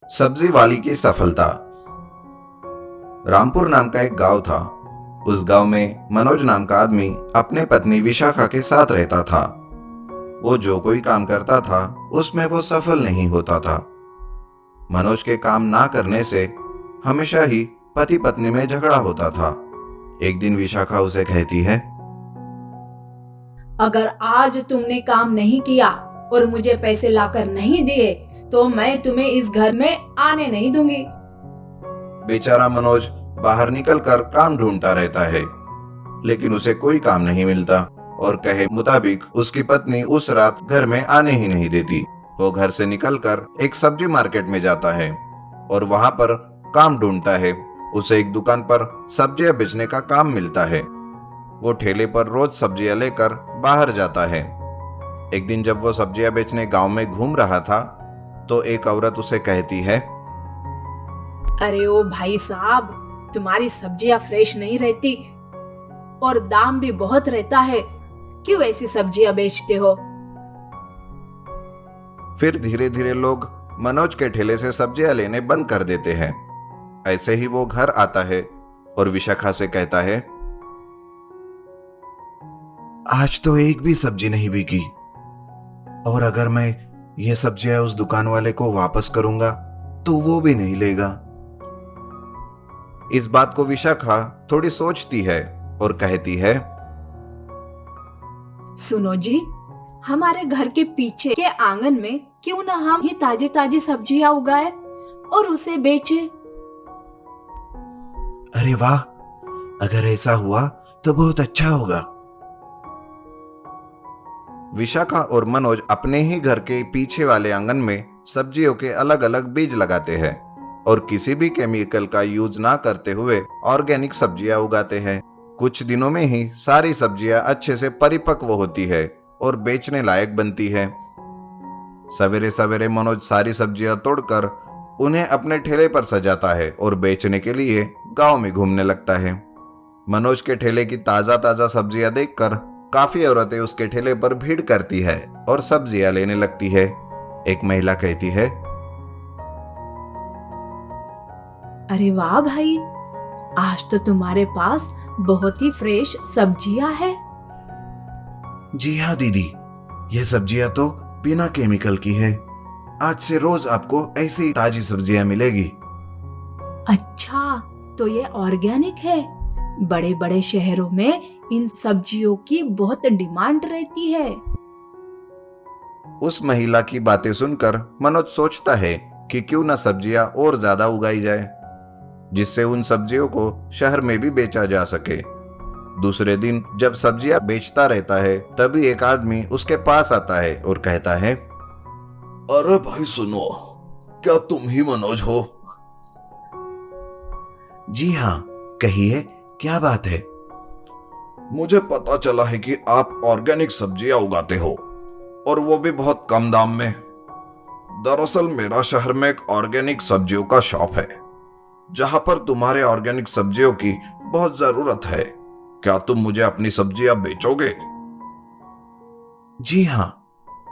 सब्जी वाली की सफलता। रामपुर नाम का एक गांव था। उस गांव में मनोज नाम का आदमी अपने पत्नी विशाखा के साथ रहता था। वो जो कोई काम करता था उसमें वो सफल नहीं होता था। मनोज के काम ना करने से हमेशा ही पति पत्नी में झगड़ा होता था। एक दिन विशाखा उसे कहती है, अगर आज तुमने काम नहीं किया और मुझे पैसे लाकर नहीं दिए तो मैं तुम्हें इस घर में आने नहीं दूंगी। बेचारा मनोज बाहर निकलकर काम ढूंढता रहता है, लेकिन उसे कोई काम नहीं मिलता और कहे मुताबिक उसकी पत्नी उस रात घर में आने ही नहीं देती। वो घर से निकलकर एक सब्जी मार्केट में जाता है और वहां पर काम ढूंढता है। उसे एक दुकान पर सब्जियां बेचने का काम मिलता है। वो ठेले पर रोज सब्जियां लेकर बाहर जाता है। एक दिन जब वो सब्जियां बेचने गांव में घूम रहा था तो एक औरत उसे कहती है, अरे ओ भाई साहब, तुम्हारी सब्जियां फ्रेश नहीं रहती और दाम भी बहुत रहता है, क्यों ऐसी सब्जियां बेचते हो? फिर धीरे धीरे लोग मनोज के ठेले से सब्जियां लेने बंद कर देते हैं। ऐसे ही वो घर आता है और विशाखा से कहता है, आज तो एक भी सब्जी नहीं बिकी और अगर मैं ये सब्जियां उस दुकान वाले को वापस करूंगा तो वो भी नहीं लेगा। इस बात को विशाखा थोड़ी सोचती है और कहती है, सुनो जी, हमारे घर के पीछे के आंगन में क्यों ना हम ही ताजी ताजी सब्जियां उगाए और उसे बेचे। अरे वाह, अगर ऐसा हुआ तो बहुत अच्छा होगा। विशाखा और मनोज अपने ही घर के पीछे वाले आंगन में सब्जियों के अलग अलग बीज लगाते हैं और किसी भी केमिकल का यूज ना करते हुए ऑर्गेनिक सब्जियां उगाते हैं। कुछ दिनों में ही सारी सब्जियां अच्छे से परिपक्व होती है और बेचने लायक बनती है। सवेरे सवेरे मनोज सारी सब्जियां तोड़कर उन्हें अपने ठेले पर सजाता है और बेचने के लिए गांव में घूमने लगता है। मनोज के ठेले की ताजा ताजा सब्जियां देखकर काफी औरतें उसके ठेले पर भीड़ करती है और सब्जियां लेने लगती है। एक महिला कहती है, अरे वाह भाई, आज तो तुम्हारे पास बहुत ही फ्रेश सब्जियां है। जी हाँ दीदी, ये सब्जियां तो बिना केमिकल की है। आज से रोज आपको ऐसी ताजी सब्जियां मिलेगी। अच्छा, तो ये ऑर्गेनिक है। बड़े बड़े शहरों में इन सब्जियों की बहुत डिमांड रहती है। उस महिला की बातें सुनकर मनोज सोचता है कि क्यों ना सब्जियां और ज्यादा उगाई जाए, जिससे उन सब्जियों को शहर में भी बेचा जा सके। दूसरे दिन जब सब्जियां बेचता रहता है तभी एक आदमी उसके पास आता है और कहता है, अरे भाई सुनो, क्या तुम ही मनोज हो? जी हाँ, कहिए, क्या बात है? मुझे पता चला है कि आप ऑर्गेनिक सब्जियां उगाते हो और वो भी बहुत कम दाम में। दरअसल मेरा शहर में एक ऑर्गेनिक सब्जियों का शॉप है जहां पर तुम्हारे ऑर्गेनिक सब्जियों की बहुत जरूरत है। क्या तुम मुझे अपनी सब्जियां बेचोगे? जी हाँ,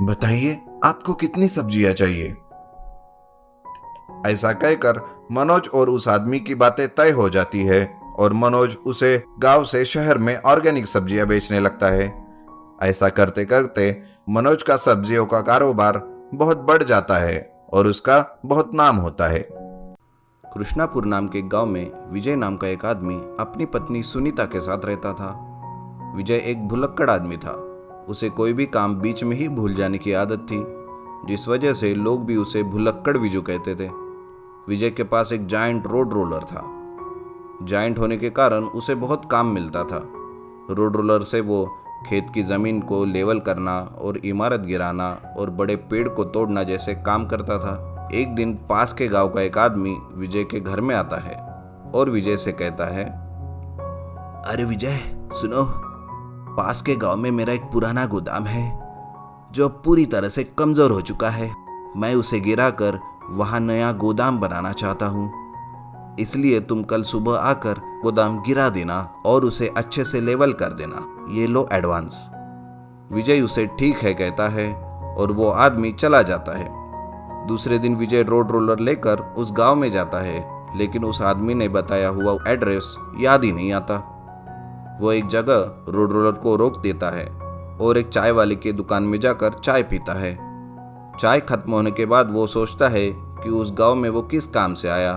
बताइए आपको कितनी सब्जियां चाहिए? ऐसा कहकर मनोज और उस आदमी की बातें तय हो जाती है और मनोज उसे गांव से शहर में ऑर्गेनिक सब्जियां बेचने लगता है। ऐसा करते करते मनोज का सब्जियों का कारोबार बहुत बढ़ जाता है और उसका बहुत नाम होता है। कृष्णापुर नाम के गांव में विजय नाम का एक आदमी अपनी पत्नी सुनीता के साथ रहता था। विजय एक भुलक्कड़ आदमी था। उसे कोई भी काम बीच में ही भूल जाने की आदत थी, जिस वजह से लोग भी उसे भुलक्कड़ विजू कहते थे। विजय के पास एक जायंट रोड रोलर था। जायंट होने के कारण उसे बहुत काम मिलता था। रोड रोलर से वो खेत की ज़मीन को लेवल करना और इमारत गिराना और बड़े पेड़ को तोड़ना जैसे काम करता था। एक दिन पास के गांव का एक आदमी विजय के घर में आता है और विजय से कहता है, अरे विजय सुनो, पास के गांव में मेरा एक पुराना गोदाम है जो पूरी तरह से कमज़ोर हो चुका है। मैं उसे गिराकर वहाँ नया गोदाम बनाना चाहता हूँ, इसलिए तुम कल सुबह आकर गोदाम गिरा देना और उसे अच्छे से लेवल कर देना। ये लो एडवांस। विजय उसे ठीक है कहता है और वो आदमी चला जाता है। दूसरे दिन विजय रोड रोलर लेकर उस गांव में जाता है, लेकिन उस आदमी ने बताया हुआ एड्रेस याद ही नहीं आता। वो एक जगह रोड रोलर को रोक देता है और एक चाय वाले की दुकान में जाकर चाय पीता है। चाय खत्म होने के बाद वो सोचता है कि उस गांव में वो किस काम से आया।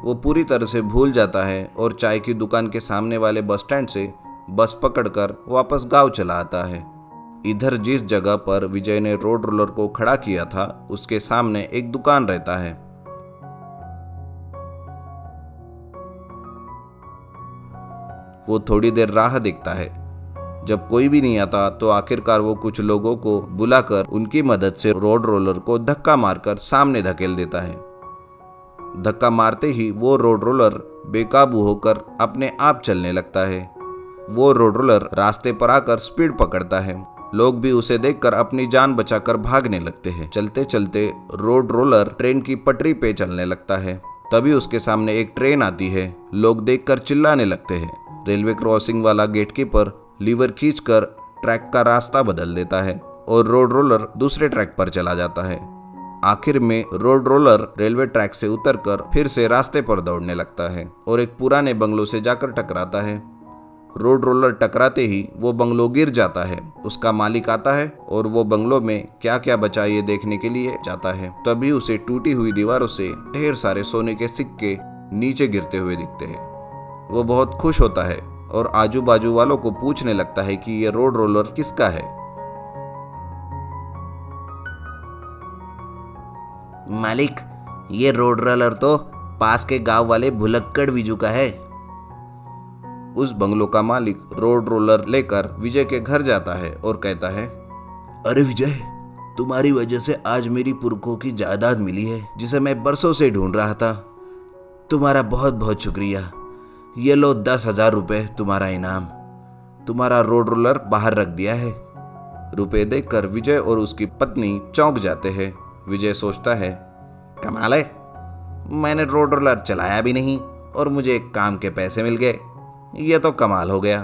वो पूरी तरह से भूल जाता है और चाय की दुकान के सामने वाले बस स्टैंड से बस पकड़कर वापस गांव चला आता है। इधर जिस जगह पर विजय ने रोड रोलर को खड़ा किया था उसके सामने एक दुकान रहता है। वो थोड़ी देर राह देखता है। जब कोई भी नहीं आता तो आखिरकार वो कुछ लोगों को बुलाकर उनकी मदद से रोड रोलर को धक्का मारकर सामने धकेल देता है। धक्का मारते ही वो रोड रोलर बेकाबू होकर अपने आप चलने लगता है। वो रोड रोलर रास्ते पर आकर स्पीड पकड़ता है। लोग भी उसे देखकर अपनी जान बचाकर भागने लगते हैं। चलते चलते रोड रोलर ट्रेन की पटरी पे चलने लगता है। तभी उसके सामने एक ट्रेन आती है। लोग देखकर चिल्लाने लगते हैं। रेलवे क्रॉसिंग वाला गेटकीपर लीवर खींचकर ट्रैक का रास्ता बदल देता है और रोड रोलर दूसरे ट्रैक पर चला जाता है। आखिर में रोड रोलर रेलवे ट्रैक से उतरकर फिर से रास्ते पर दौड़ने लगता है और एक पुराने बंगलो से जाकर टकराता है। रोड रोलर टकराते ही वो बंगलो गिर जाता है। उसका मालिक आता है और वो बंगलो में क्या क्या बचा ये देखने के लिए जाता है। तभी उसे टूटी हुई दीवारों से ढेर सारे सोने के सिक्के नीचे गिरते हुए दिखते हैं। वो बहुत खुश होता है और आजू बाजू वालों को पूछने लगता है कि ये रोड रोलर किसका है। मालिक, ये रोड रोलर तो पास के गांव वाले भुलक्कड़ विजू का है। उस बंगलो का मालिक रोड रोलर लेकर विजय के घर जाता है और कहता है, अरे विजय, तुम्हारी वजह से आज मेरी पुरखों की जायदाद मिली है जिसे मैं बरसों से ढूंढ रहा था। तुम्हारा बहुत बहुत शुक्रिया। ये लो 10,000 रुपये तुम्हारा इनाम। तुम्हारा रोड रोलर बाहर रख दिया है। रुपए देखकर विजय और उसकी पत्नी चौंक जाते हैं। विजय सोचता है, कमाल है, मैंने रोड रोलर चलाया भी नहीं और मुझे एक काम के पैसे मिल गए। ये तो कमाल हो गया।